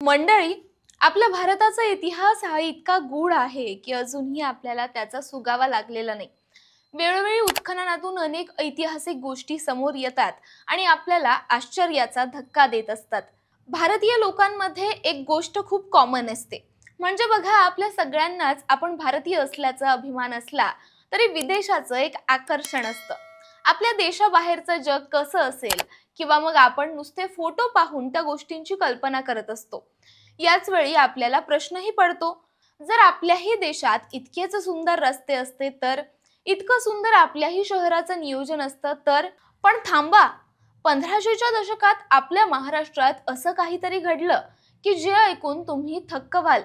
मंडळी, आपल्या भारताचा इतिहास हा इतका गूढ आहे की अजूनही आपल्याला त्याचा सुगावा लागलेला नाही। वेळोवेळी उत्खननातून अनेक ऐतिहासिक गोष्टी समोर येतात आणि आपल्याला आश्चर्याचा धक्का देत असतात। भारतीय लोकांमध्ये एक गोष्ट खूप कॉमन असते, म्हणजे बघा, आपल्या सगळ्यांनाच आपण भारतीय असल्याचा अभिमान असला तरी विदेशाचं एक आकर्षण असतं। आपल्या देशाबाहेरचं जग कसं असेल किंवा मग आपण नुसते फोटो पाहून त्या गोष्टींची कल्पना करत असतो। याच वेळी आपल्याला प्रश्नही पडतो, जर आपल्याही देशात इतकेच सुंदर रस्ते असते तर, इतकं सुंदर आपल्याही शहराचं नियोजन असतं तर, पण थांबा, 1500च्या दशकात आपल्या महाराष्ट्रात असं काहीतरी घडलं की जे ऐकून तुम्ही थक्क व्हाल।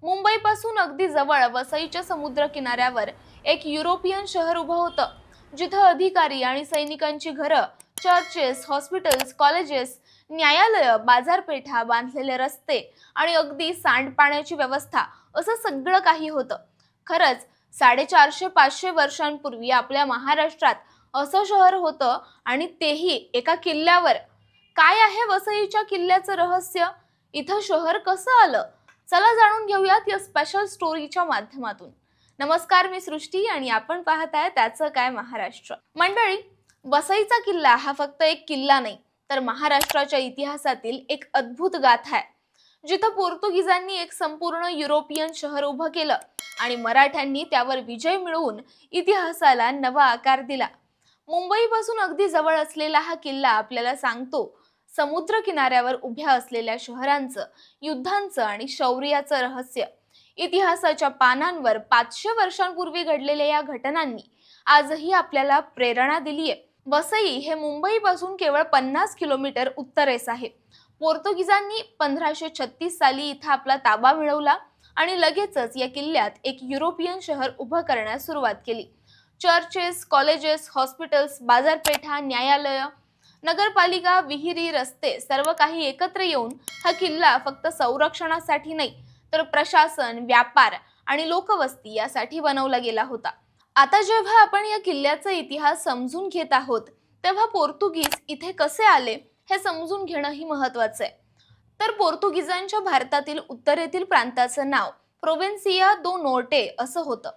मुंबईपासून अगदी जवळ वसईच्या समुद्र किनाऱ्यावर एक युरोपियन शहर उभं होतं, जिथं अधिकारी आणि सैनिकांची घरं, चर्चेस, हॉस्पिटल्स, कॉलेजेस, न्यायालय, बाजारपेठा, बांधलेले रस्ते आणि अगदी सांडपाण्याची व्यवस्था असं सगळं काही होतं। खरंच 450-500 वर्षांपूर्वी आपल्या महाराष्ट्रात असं शहर होतं, आणि तेही एका किल्ल्यावर। काय आहे वसईच्या किल्ल्याचं रहस्य? इथं शहर कसं आलं? चला जाणून घेऊयात या स्पेशल स्टोरीच्या माध्यमातून। नमस्कार, मी सृष्टी आणि आपण पाहताय त्याचं काय महाराष्ट्र। मंडळी, वसईचा किल्ला हा फक्त एक किल्ला नाही, तर महाराष्ट्राच्या इतिहासातील एक अद्भुत गाथा आहे, जिथं पोर्तुगीजांनी एक संपूर्ण युरोपियन शहर उभं केलं आणि मराठ्यांनी त्यावर विजय मिळवून इतिहासाला नवा आकार दिला। मुंबईपासून अगदी जवळ असलेला हा किल्ला आपल्याला सांगतो समुद्र किनाऱ्यावर उभ्या असलेल्या शहरांचं, युद्धांचं आणि शौर्याचं रहस्य। इतिहासाच्या पानांवर 500 वर्षांपूर्वी घडलेल्या या घटनांनी आजही आपल्याला प्रेरणा दिलीये। वसई हे मुंबईपासून केवळ 50 किलोमीटर उत्तरेस आहे। पोर्तुगीजांनी 1536 साली इथं आपला ताबा मिळवला आणि लगेचच या किल्ल्यात एक युरोपियन शहर उभं करण्यास सुरुवात केली। चर्चेस, कॉलेजेस, हॉस्पिटल्स, बाजारपेठा, न्यायालय, नगरपालिका, विहिरी, रस्ते सर्व काही एकत्र येऊन हा किल्ला फक्त संरक्षणासाठी नाही, तर प्रशासन, व्यापार आणि लोकवस्ती यासाठी बनवला गेला होता। आता जेव्हा आपण या किल्ल्याचा इतिहास समजून घेत आहोत, तेव्हा पोर्तुगीज इथे कसे आले हे समजून घेणंही महत्त्वाचं आहे। तर पोर्तुगीजांच्या भारतातील उत्तरेतील प्रांताचं नाव प्रोविन्सिया दो नॉर्टे असं होतं।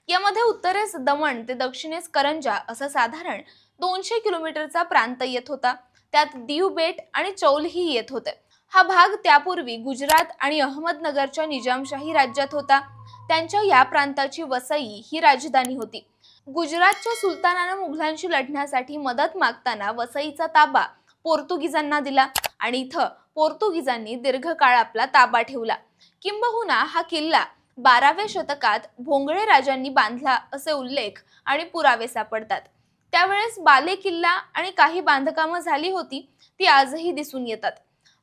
यामध्ये उत्तरेस दमण ते दक्षिणेस करंजा असं साधारण 200 किलोमीटरचा प्रांत येत होता। त्यात दीव बेट आणि चौलही येत होते। हा भाग त्यापूर्वी गुजरात आणि अहमदनगरच्या निजामशाही राज्यात होता। त्यांच्या या प्रांताची वसई ही राजधानी होती। गुजरातच्या सुलतानानं मुघलांशी लढण्यासाठी मदत मागताना वसईचा ताबा पोर्तुगीजांना दिला आणि इथं पोर्तुगीजांनी दीर्घकाळ आपला ताबा ठेवला। किंबहुना हा किल्ला 12व्या शतकात भोंगळे राजांनी बांधला असे उल्लेख आणि पुरावे सापडतात। त्यावेळेस बाले किल्ला आणि काही बांधकामं झाली होती, ती आजही दिसून येतात।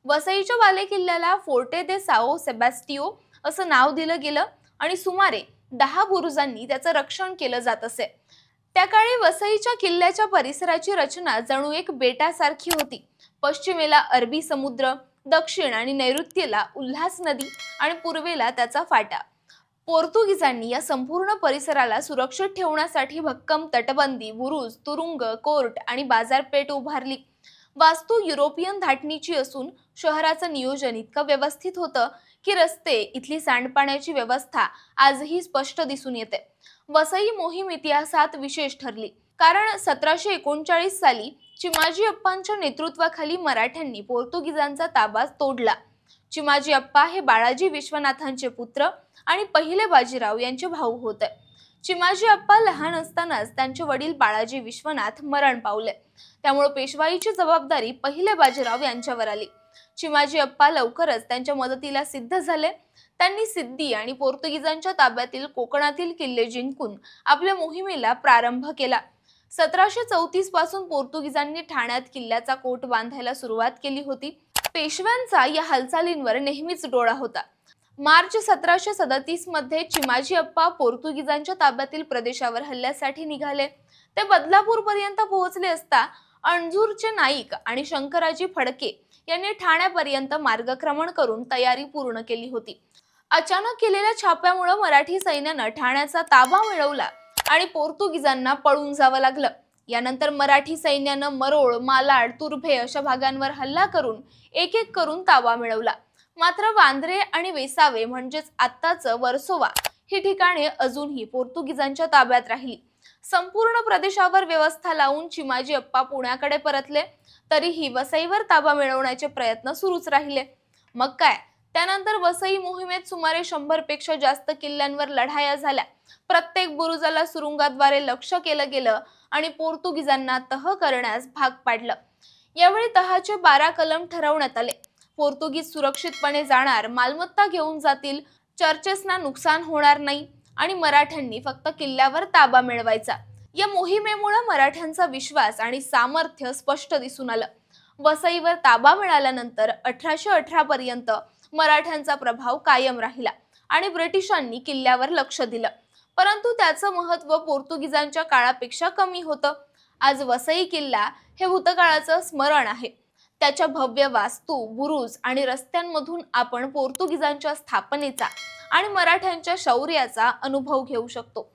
वसईच्या बाले किल्ल्याला फोर्टे दे साओ सेबॅस्टियो असं नाव दिलं गेलं आणि सुमारे 10 बुरुजांनी त्याचं रक्षण केलं जात असे। त्या काळी वसईच्या किल्ल्याच्या परिसराची रचना जणू एक बेटासारखी होती। पश्चिमेला अरबी समुद्र, दक्षिण आणि नैऋत्येला उल्हास नदी आणि पूर्वेला त्याचा फाटा। पोर्तुगीजांनी या संपूर्ण परिसराला सुरक्षित ठेवण्यासाठी भक्कम तटबंदी, बुरुज, तुरुंग, कोर्ट आणि बाजारपेठ उभारली। वास्तू युरोपियन धाटणीची असून शहराचं नियोजन इतकं व्यवस्थित होतं की रस्ते, इथली सांडपाण्याची व्यवस्था आजही स्पष्ट दिसून येते। वसई मोहीम इतिहासात विशेष ठरली, कारण 1739 साली चिमाजी अप्पांच्या नेतृत्वाखाली मराठ्यांनी पोर्तुगीजांचा ताबा तोडला। चिमाजी अप्पा हे बाळाजी विश्वनाथांचे पुत्र आणि पहिले बाजीराव यांचे भाऊ होते। चिमाजी अप्पा लहान असतानाच त्यांचे वडील बाळाजी विश्वनाथ मरण पावले, त्यामुळे पेशवाईची जबाबदारी पहिले बाजीराव यांच्यावर आली। चिमाजी अप्पा लवकरच त्यांच्या मदतीला सिद्ध झाले। त्यांनी सिद्धी आणि पोर्तुगीजांच्या ताब्यातील कोकणातील किल्ले जिंकून आपल्या मोहिमेला प्रारंभ केला। 1734 पासून पोर्तुगीजांनी ठाण्यात किल्ल्याचा कोट बांधायला सुरुवात केली होती। पेशव्यांचा या हालचालींवर नेहमीच डोळा होता। मार्च 1737 मध्ये चिमाजी अप्पा पोर्तुगीजांच्या ताब्यातील प्रदेशावर हल्ल्यासाठी निघाले। ते बदलापूर पर्यंत पोहोचले असता अणजूरचे नाईक आणि शंकराजी फडके यांनी ठाण्यापर्यंत मार्गक्रमण करून तयारी पूर्ण केली होती। अचानक केलेल्या छाप्यामुळे मराठी सैन्यानं ठाण्याचा ताबा मिळवला आणि पोर्तुगीजांना पळून जावं लागलं। यानंतर मराठी सैन्यानं मरोळ, मालाड, तुर्भे अशा भागांवर हल्ला करून एक एक करून ताबा मिळवला। मात्र वांद्रे आणि वेसावे म्हणजेच आत्ताचं वर्सोवा ही ठिकाणे अजूनही पोर्तुगीजांच्या ताब्यात राहिली। संपूर्ण प्रदेशावर व्यवस्था लावून चिमाजी अप्पा पुण्याकडे परतले, तरीही वसईवर ताबा मिळवण्याचे प्रयत्न सुरूच राहिले। मग काय, त्यानंतर वसई मोहिमेत सुमारे 100 पेक्षा जास्त किल्ल्यांवर लढाया झाल्या। प्रत्येक बुरुजाला सुरुंगाद्वारे लक्ष्य केलं गेलं आणि पोर्तुगीजांना तह करण्यास भाग पाडलं। यावेळी तहाचे 12 कलम ठरवण्यात आले। पोर्तुगीज सुरक्षितपणे जाणार, मालमत्ता घेऊन जातील, चर्चेसना नुकसान होणार नाही आणि मराठ्यांनी फक्त किल्ल्यावर ताबा मिळवायचा। या मोहिमेमुळे मराठ्यांचा विश्वास आणि सामर्थ्य स्पष्ट दिसून आलं। वसईवर ताबा मिळाल्यानंतर 1818 पर्यंत मराठ्यांचा प्रभाव कायम राहिला आणि ब्रिटिशांनी किल्ल्यावर लक्ष दिलं, परंतु त्याचं महत्त्व पोर्तुगीजांच्या काळापेक्षा कमी होतं। आज वसई किल्ला हे भूतकाळाचं स्मरण आहे। त्याच्या भव्य वास्तू, बुरुज आणि रस्त्यांमधून आपण पोर्तुगीजांच्या स्थापनेचा आणि मराठ्यांच्या शौर्याचा अनुभव घेऊ शकतो।